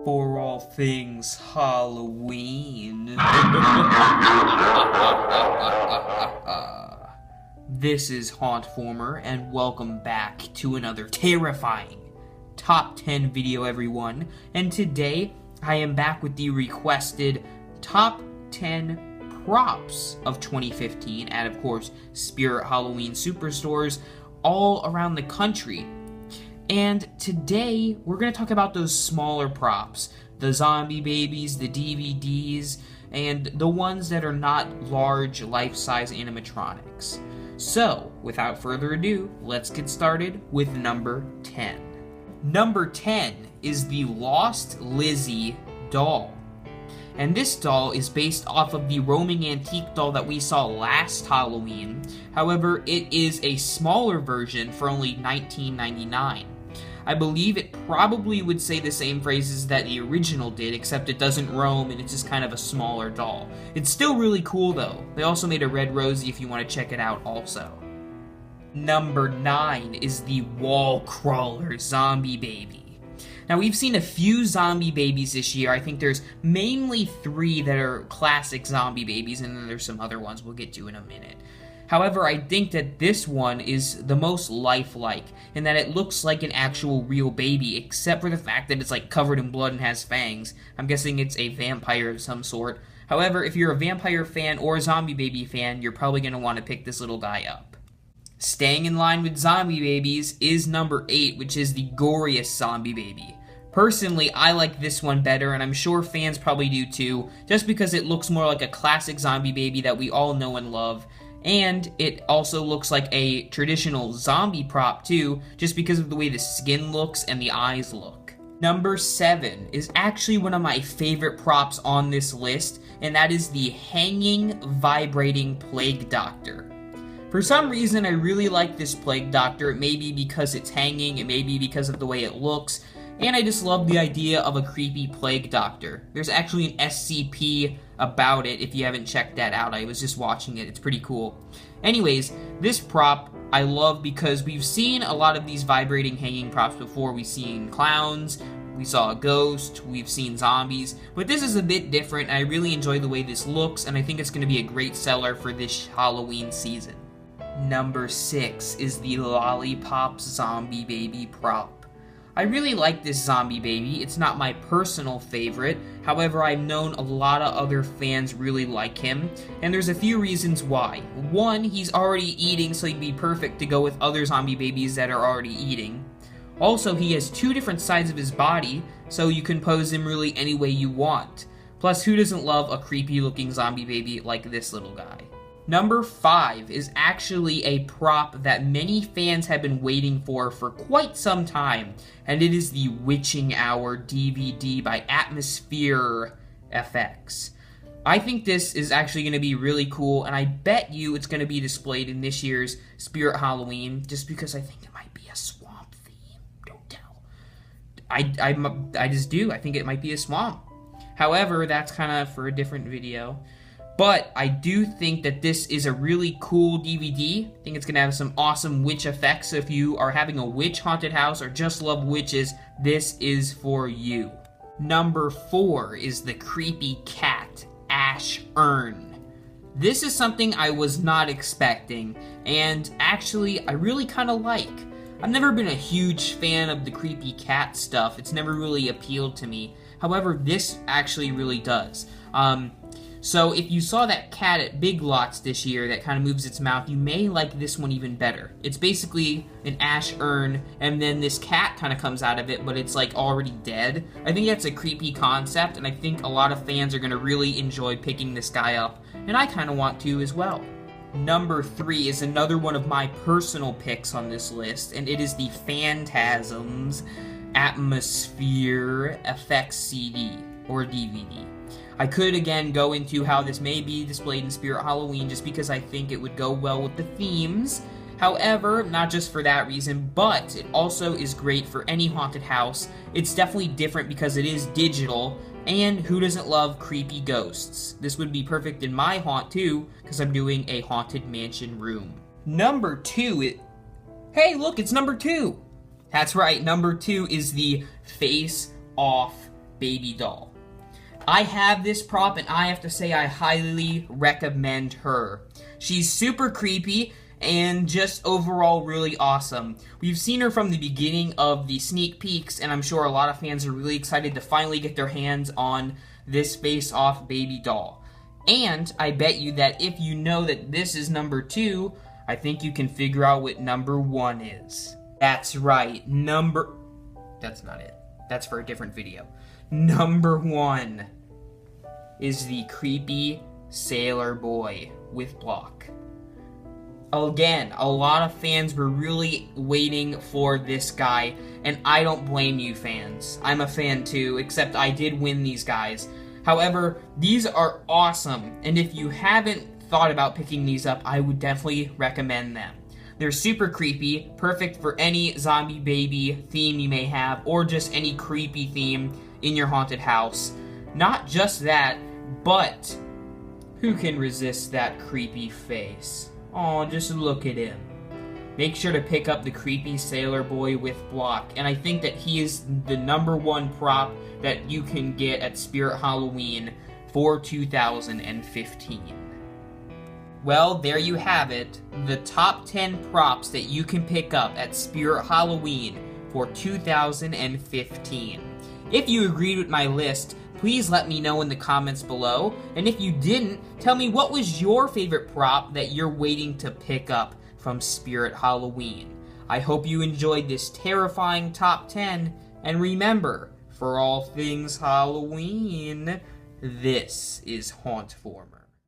For all things Halloween. This is hauntformer, and welcome back to another terrifying top 10 video, everyone. And today, I am back with the requested top 10 props of 2015 at, of course, Spirit Halloween superstores all around the country. And today, we're going to talk about those smaller props, the zombie babies, the DVDs, and the ones that are not large, life-size animatronics. So, without further ado, let's get started with number 10. Number 10 is the Lost Lizzie doll. And this doll is based off of the roaming antique doll that we saw last Halloween. However, it is a smaller version for only $19.99. I believe it probably would say the same phrases that the original did, except it doesn't roam and it's just kind of a smaller doll. It's still really cool though. They also made a red Rosie if you want to check it out also. Number 9 is the Wall Crawler Zombie Baby. Now, we've seen a few zombie babies this year. I think there's mainly 3 that are classic zombie babies, and then there's some other ones we'll get to in a minute. However, I think that this one is the most lifelike, in that it looks like an actual real baby, except for the fact that it's like covered in blood and has fangs. I'm guessing it's a vampire of some sort. However, if you're a vampire fan or a zombie baby fan, you're probably going to want to pick this little guy up. Staying in line with zombie babies is number 8, which is the Goriest Zombie Baby. Personally, I like this one better, and I'm sure fans probably do too, just because it looks more like a classic zombie baby that we all know and love. And it also looks like a traditional zombie prop too, just because of the way the skin looks and the eyes look. Number 7 is actually one of my favorite props on this list, and that is the Hanging Vibrating Plague Doctor. For some reason, I really like this Plague Doctor. It may be because it's hanging, it may be because of the way it looks, and I just love the idea of a creepy Plague Doctor. There's actually an SCP about it, if you haven't checked that out. I was just watching it. It's pretty cool. Anyways, this prop I love because we've seen a lot of these vibrating hanging props before. We've seen clowns, we saw a ghost, we've seen zombies, but this is a bit different. I really enjoy the way this looks, and I think it's going to be a great seller for this Halloween season. Number 6 is the Lollipop Zombie Baby prop. I really like this zombie baby. It's not my personal favorite. However, I've known a lot of other fans really like him, and there's a few reasons why. One, he's already eating, so he'd be perfect to go with other zombie babies that are already eating. Also, he has 2 different sides of his body, so you can pose him really any way you want. Plus, who doesn't love a creepy looking zombie baby like this little guy? Number 5 is actually a prop that many fans have been waiting for quite some time, and it is the Witching Hour DVD by Atmosphere FX. I think this is actually going to be really cool, and I bet you it's going to be displayed in this year's Spirit Halloween, just because I think it might be a swamp theme. Don't tell. I just do. I think it might be a swamp. However, that's kind of for a different video. But I do think that this is a really cool DVD. I think it's going to have some awesome witch effects. So if you are having a witch haunted house or just love witches, this is for you. Number 4 is the Creepy Cat Ash Urn. This is something I was not expecting, and actually I really kind of like. I've never been a huge fan of the creepy cat stuff. It's never really appealed to me. However, this actually really does. So if you saw that cat at Big Lots this year that kind of moves its mouth, you may like this one even better. It's basically an ash urn, and then this cat kind of comes out of it, but it's like already dead. I think that's a creepy concept, and I think a lot of fans are going to really enjoy picking this guy up, and I kind of want to as well. Number 3 is another one of my personal picks on this list, and it is the Phantasms Atmosphere FX CD or DVD. I could, again, go into how this may be displayed in Spirit Halloween just because I think it would go well with the themes. However, not just for that reason, but it also is great for any haunted house. It's definitely different because it is digital, and who doesn't love creepy ghosts? This would be perfect in my haunt too, because I'm doing a haunted mansion room. Number 2, hey look, it's number 2! That's right, number 2 is the Face Off baby doll. I have this prop, and I have to say I highly recommend her. She's super creepy and just overall really awesome. We've seen her from the beginning of the sneak peeks, and I'm sure a lot of fans are really excited to finally get their hands on this face-off baby doll. And I bet you that if you know that this is number 2, I think you can figure out what number 1 is. That's right, That's not it. That's for a different video. Number 1 is the creepy sailor boy with block. Again, a lot of fans were really waiting for this guy, and I don't blame you fans. I'm a fan too, except I did win these guys. However, these are awesome, and if you haven't thought about picking these up, I would definitely recommend them. They're super creepy, perfect for any zombie baby theme you may have, or just any creepy theme in your haunted house. Not just that, but who can resist that creepy face? Oh, just look at him. Make sure to pick up the creepy sailor boy with block, and I think that he is the number 1 prop that you can get at Spirit Halloween for 2015. Well, there you have it, the top 10 props that you can pick up at Spirit Halloween for 2015. If you agreed with my list, please let me know in the comments below, and if you didn't, tell me what was your favorite prop that you're waiting to pick up from Spirit Halloween. I hope you enjoyed this terrifying top 10, and remember, for all things Halloween, this is Hauntformer.